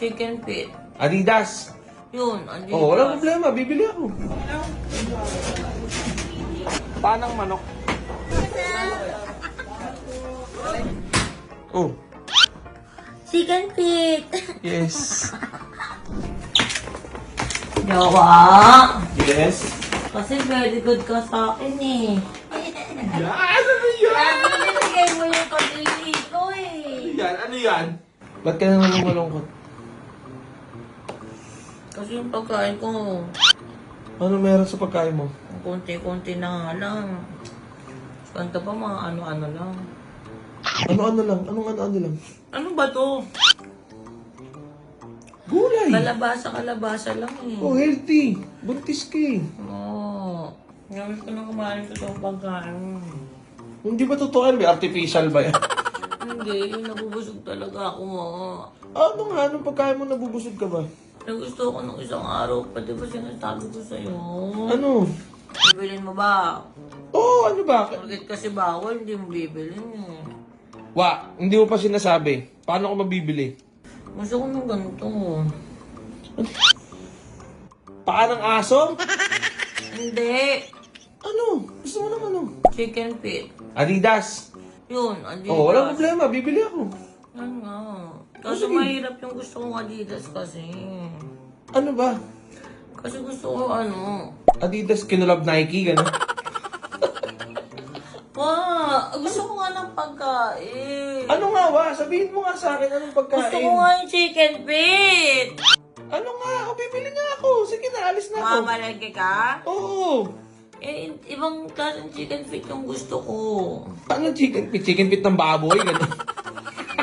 Chicken feet. Adidas. Yun, Adidas. Oh, walang problema. Bibili ako. Panang manok. Oh, Chicken feet. yes. Jowa. Yes. Kasi very good ka sa akin eh. Yan! Ano yan? Binigay mo yung kadili ko eh. Yan? Ano yan? Ba't ka naman malungkot? Kasi yung pagkain ko, Ano meron sa pagkain mo? konti-konti na nga lang. Kanta pa mga ano-ano lang. Ano-ano lang? Anong ano-ano lang? Ano ba to? Gulay! Kalabasa lang eh. Oh, healthy. Buntis ka eh. Oo. Ngayon ko na kumain ko sa pagkain. Hindi ba totoo yan? May artificial ba yan? Hindi, nabubusog talaga ako mo. Ano nga? Anong pagkain mo nabubusog ka ba? Nagusto ko nung isang araw, pati ba sinasabi ko sa'yo? Ano? Bibilin mo ba? Oh, ano ba? Bakit kasi bawal, hindi mo bibilin eh. Wa, hindi mo pa sinasabi. Paano ko mabibili? Gusto ko ng ganito. Paa ng aso? Hindi. Ano? Gusto mo ng ano? Chicken feet. Adidas. Yun, Adidas. Oh, walang problema. Bibili ako. Yan nga. Kasi Sige. mahirap yung gusto kong Adidas kasi. Ano ba? Kasi gusto ko ano. Adidas, kinulab Nike, gano'n? Gusto ko nga ng pagkain. Ano nga ba? Sabihin mo nga sa akin anong pagkain. Gusto ko nga yung chicken feet. Ano nga? O, bibili nga ako. Sige na, alis na ako. Mamalengke ka? Oo. Eh, ibang klaseng chicken feet yung gusto ko. Ano chicken feet? Chicken feet ng baboy, gano'n?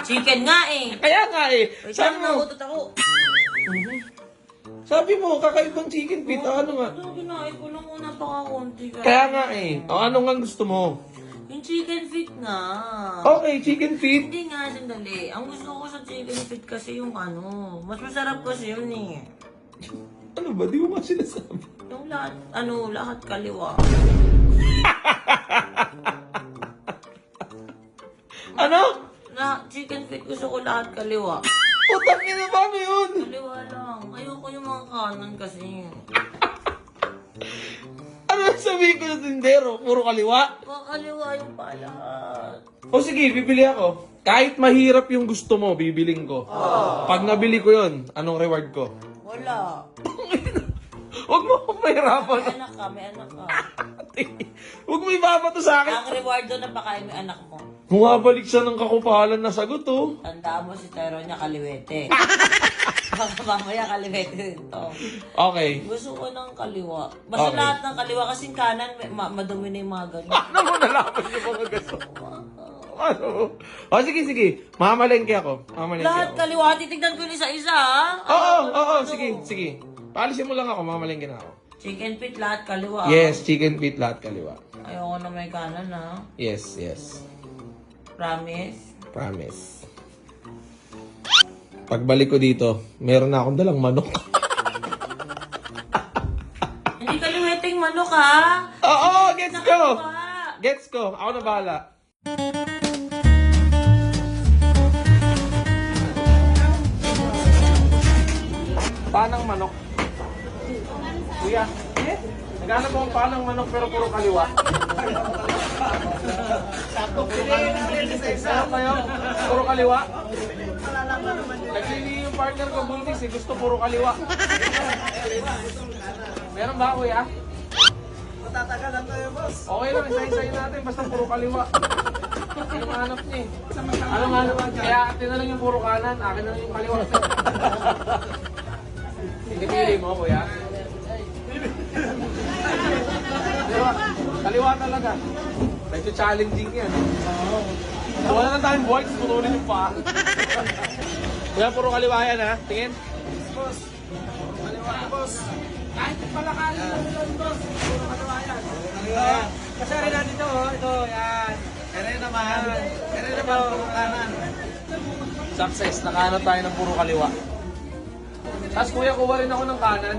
Chicken nga eh. Kaya nga eh. Wait Sabi lang, mo, nagutot ako. sabi mo, kakaibang chicken feet. Ano nga? Ano, kinain ko lang muna pakakunti ka. Kaya nga eh. O, ano nga gusto mo? Yung chicken feet nga. Okay, chicken feet. Hindi nga, sandali. Ang gusto ko sa chicken feet kasi yung ano, mas masarap kasi yun eh. Ano ba? Di mo nga sinasabi. Yung lahat, lahat kaliwa. Ano? Na, chicken feet gusto ko lahat kaliwa. Utang ina ba mo yun? Kaliwa lang. Ayoko yung mga kanan kasi. Ano sabihin ko sa tindero? Puro kaliwa? Mga kaliwa yung palahat. O sige, bibili ako. Kahit mahirap yung gusto mo, bibiling ko. Pag nabili ko yun, anong reward ko? Wala. Huwag mo akong mahirapan. May anak ka, may anak ka. Huwag mo ibabato sa akin. Ang reward doon na pakain mo yung anak mo. Bumabalik siya ng kakupalan na sagot, oh. Tandaan mo si Tero niya kaliwete. Baka mamaya kaliwete rin to. Okay. Gusto ko ng kaliwa. Basta Okay. lahat ng kaliwa kasing kanan, madumi na yung mga ganyan. Ano mo nalaman yung mga gaso? Ano? O sige, sige. Mamalengke ako. Mamalengke Lahat ako. kaliwa, titignan ko yung isa-isa ha? Oo, sige, sige. Paalisin mo lang ako, mamalengke na ako. Chicken feet, lahat kaliwa. Yes, chicken feet, lahat kaliwa. Ayoko na may kanan ha. Yes, yes. Promise. Promise. Pagbalik ko dito, meron na akong dalang manok. Hindi kaliweteng manok ha. Oo, gets ko! Nakakatuwa. Gets ko. Ako na bahala. Panang manok. Kuya, naghanap akong panang manok pero puro kaliwa. Ano kayo? Puro kaliwa? Naglili yung partner ko, buntis eh. Gusto puro kaliwa. Meron ba, kuya? Matatagal tayo, boss. Okay lang, isayin natin. Basta puro kaliwa. Anong hanap niya eh? Anong hanap? Kaya atin na lang yung puro kanan. Akin na lang yung kaliwa. Pinipili mo, kuya? Kaliwa. Kaliwa talaga. Medyo challenging yan. Wala na tayong boys. Putulin yung paa. Kuya, puro kaliwa yan ha. Tingin. Boss. Maliwa na, boss. Kahit palakarin na nila, boss. Puro kaliwayan. Kaliwayan. Kasi rin natin ito, oh. Ito, yan. Kaya naman. Kaya naman, puro kanan. Success. Nakahanap tayo ng puro kaliwa. Tapos kuya, kuha rin ako ng kanan.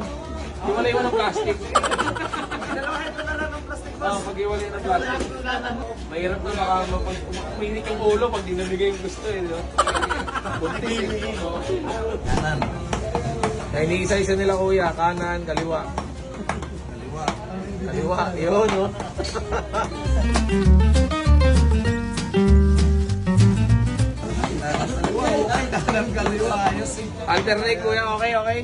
Hiwalay mo ng plastic. Dalawahin ko na lang ng plastic, boss. Oo, pag-iwalay ng plastic. Mahirap na baka umiinit yung ulo pag di nabigay yung gusto eh, di ba? Buntis eh. Kanan. Kaya iniisa-isa nila kuya, kanan, kaliwa. Kaliwa, yun, no? Kaliwa, ayos eh. Alternate kuya, okay, okay?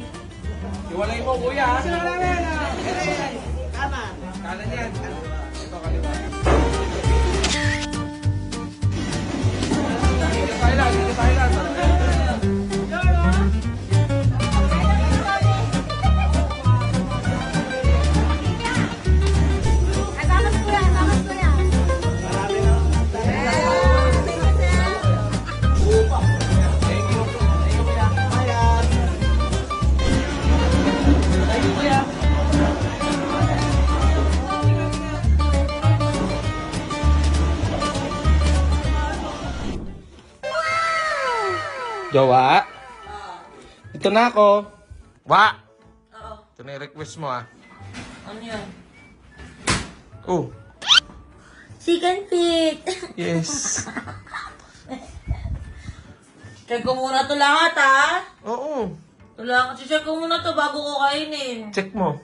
Iwalay mo kuya, ha? Tama. Kanan yan. Ito, kaliwa. Dito tayo lang, dito tayo lang. Jowa? Ito na ako. Wa! Oo. Ito na yung request mo, ah. Ano yan? Oh, Chicken feet! yes. Check ko muna to lahat, ha? Oo. Ito lang. Check ko muna to bago ko kainin. Check mo.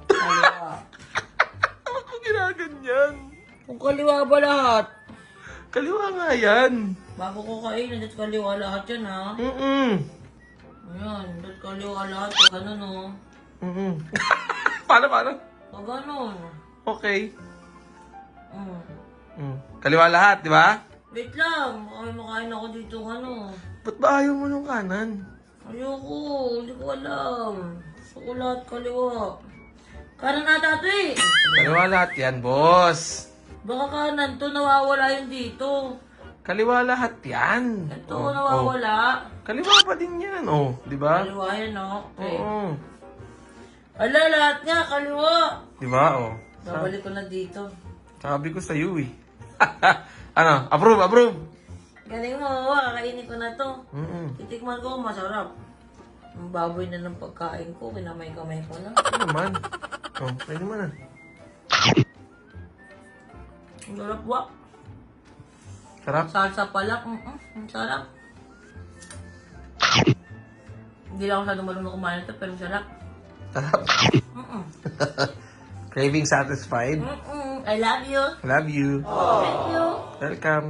Kaliwa. Bakit mo ginaganyan? Kung kaliwa ba lahat? Kaliwa nga yan. Bago ko kainin, dito kaliwa lahat yan, ha? Ayan, dito kaliwa lahat. Pag ganun, oh. Paano, paano? Pag ganun. Okay. Mm. Kaliwa lahat, di ba? Wait lang. Baka may makain ako dito, ano. Ba't ba ayaw mo nung kanan? Ayoko. Hindi ko alam. Gusto ko lahat kaliwa. Kanan ata ito, eh. Kaliwa lahat yan, boss. Baka kanan to, nawawala yun dito. Kaliwa lahat yan. Ito, Oh, nawawala. oh. Kaliwa pa din yan, oh. Di ba? Kaliwa yan, no? Okay. Oo. Ala, lahat nga, kaliwa. Di ba, oh. Babalik ko na dito. Sabi ko sa iyo, eh. Ano? Approve, approve. Galing mo, kakainin ko na to. Titikman ko, masarap. Ang baboy na ng pagkain ko, kinamay-kamay ko na. Ano naman? Oh, pwede mo na. Ang sarap, wa. Sarap. Salsa pala. Ang sarap. Hindi lang ako sa marunong kumain ito, pero sarap. Sarap. Craving satisfied. I love you. Love you. Thank you. Welcome.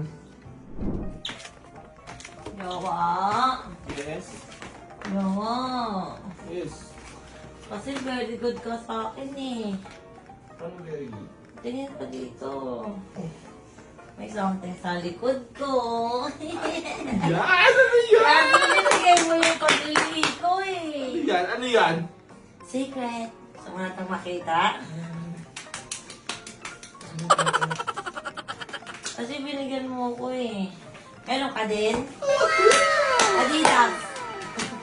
Yawa. Yes. Yawa. Yes. Kasi very good ka sa akin eh. Ano very good? Tingin ka dito. May something sa likod ko. Yan! Ano yan? Lagi binigay mo yung pag-ibig ko eh. Yan? Ano yan? Secret. Gusto mo natang makita? Kasi binigyan mo ko eh. Meron ka din? Adidas.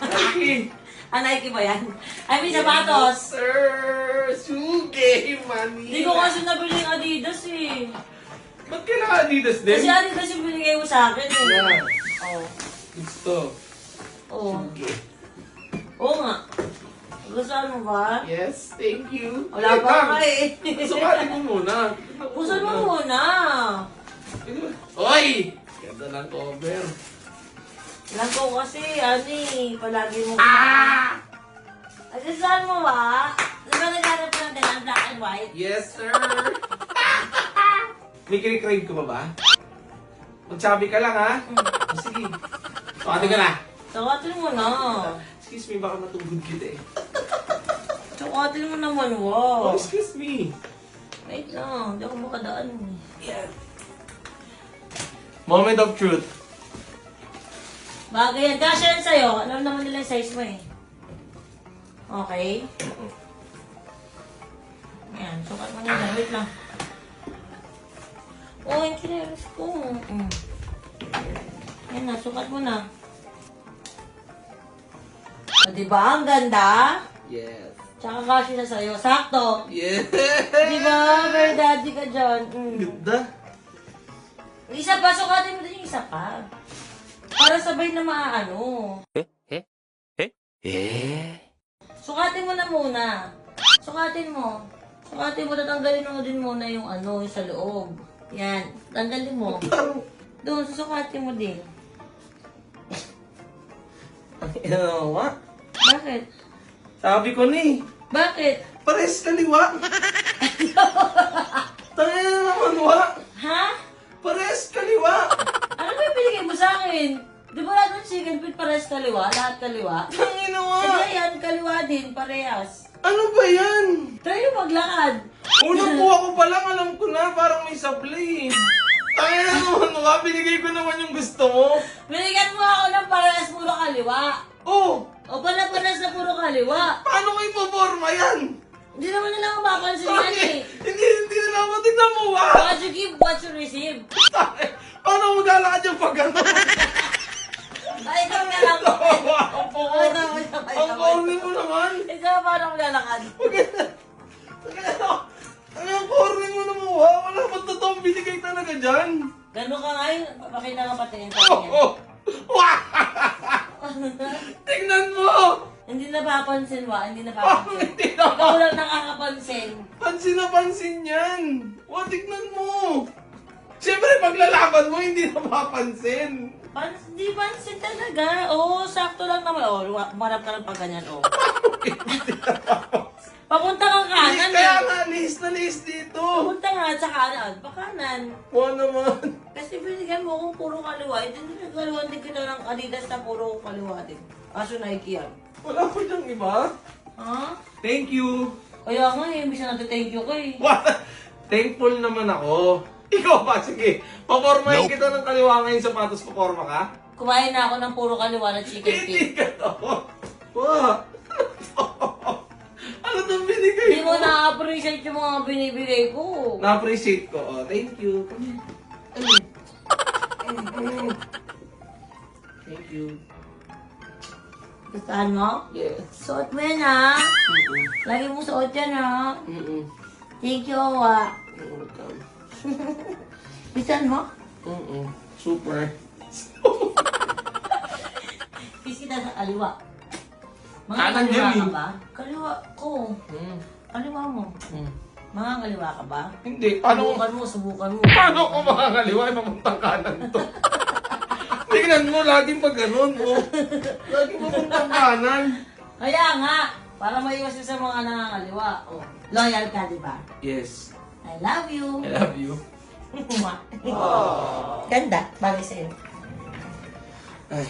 Nike. Nike ba yan? I mean, sapatos. Sir! Suge! Money! Hindi ko kasi nabili yung Adidas eh. Ba't kailangan Adidas din? Kasi Adidas yung binigay mo sa akin eh. Yan. Oo. Gusto. Oo. Suge. Oo nga. Gusto mo ba? Yes, thank you. Wala pa ka eh. Sumatin mo muna. Gusto mo muna. Oy! Ganda ng cover. Alam ko kasi, ani, palagi mo Kasi saan mo ba? Di ba naghanap ka natin ang black and white? Yes, sir. May kinikrave ka ba? Magsabi ka lang, ha? Sige. Sukatin ka na. Sukatin mo na. Excuse me, baka matugod kita eh. Sukatin mo naman, Oh, wow. excuse me. Wait lang, hindi ako makadaan eh. Yeah. Moment of truth. Bagay yan. Kasha yan sa'yo. Alam naman nila yung size mo eh. Okay? Ayan, sukat mo na yan. Wait lang. Oh, yung kineris ko. Ayan na, sukat mo na. O, diba? Ang ganda. Yes. Tsaka kasha na sa'yo. Sakto. Yes. Diba? Very daddy ka dyan. Ganda. Isa pa, sukatin mo din yung isa pa. Para sabay na maaano. Sukatin mo na muna. Sukatin mo. Sukatin mo, tatanggalin mo din muna yung ano, yung sa loob. Yan. Tanggalin mo. Doon, susukatin mo din. Ano? Bakit? Sabi ko ni, Bakit? pares kaliwa. Tangina na naman, wa. Ha? Pares kaliwa. Ano ba yung binigay mo sa akin? Di ba lahat ng chicken feet parehas kaliwa? Lahat kaliwa? Tangina, wa. Eh yan, kaliwa din, parehas. Ano ba yan? Tayo maglakad. Unang kuha ko pa lang, alam ko na, parang may sablay. Tangina naman, wa. Binigay ko naman yung gusto mo. Binigyan mo ako ng parehas puro kaliwa. Oh, O pala-palas na puro kaliwa. paano ko ipoforma yan? Hindi naman nila mapapansin yan eh. Hindi na naman. Tignan mo, wa. What you give, what you receive. Paano maglalakad yung pag ano? Ay, ikaw na lang. Ang corny mo naman. Ikaw, paano maglalakad? Ang corny mo naman, wa. Wala bang totoong binigay talaga dyan? Gano'n ka ngayon, pakita ka patingin sa Oh, kanya. oh. Wah! Tingnan mo! Hindi napapansin, wa. Hindi Oh, napapansin. hindi Ikaw na. lang nakakapansin. Pansin na pansin yan. Wa, tignan mo. Siyempre, paglalaban mo, hindi napapansin. Di pansin talaga. Oo, sakto lang naman. Oo, marap ka lang pag ganyan, oo. Papunta kang kanan. Kaya eh. nga, list na list dito. Papunta nga sa kanan. Pa kanan. Wa naman. Kasi binigyan mo kung puro kaliwa. Hindi kaliwa din kita ng Adidas na puro kaliwa din. Kaso Nike yan. Wala ko diyang iba. Ha? Thank you. Kaya nga eh, bisa natin thank you ko eh. What? Thankful naman ako. Ikaw ba? Sige. Papormahin kita ng kaliwa ngayon sapatos. Paporma ka? Kumain na ako ng puro kaliwa na chicken Hindi feet. ka to. Wow. Ano itong binigay Hindi mo na-appreciate yung mga binibigay ko. Na-appreciate ko. Oh, thank you. Thank you. Gustahan mo? Yes. Suot mo yan ha. Lagi mo suot yan ha. Mm-mm. Thank you, wa. Welcome. Gustahan mo? Mm-mm. Super. Kiss kita sa kaliwa. Mga Kanan kaliwa yan, ka eh. ba? Kaliwa ko. Mm. Kaliwa mo. Mm. Mga kaliwa ka ba? Hindi. Paano Subukan mo. Paano ko makakaliwa? Ay, papuntang kanan to. Tingnan mo, laging pag ganun, oh. Laging papuntang kanan. Kaya nga, para maiwas yun sa mga nangangaliwa. Oh, loyal ka, di ba? Yes. I love you. I love you. Ganda, bagay sa'yo. Ay.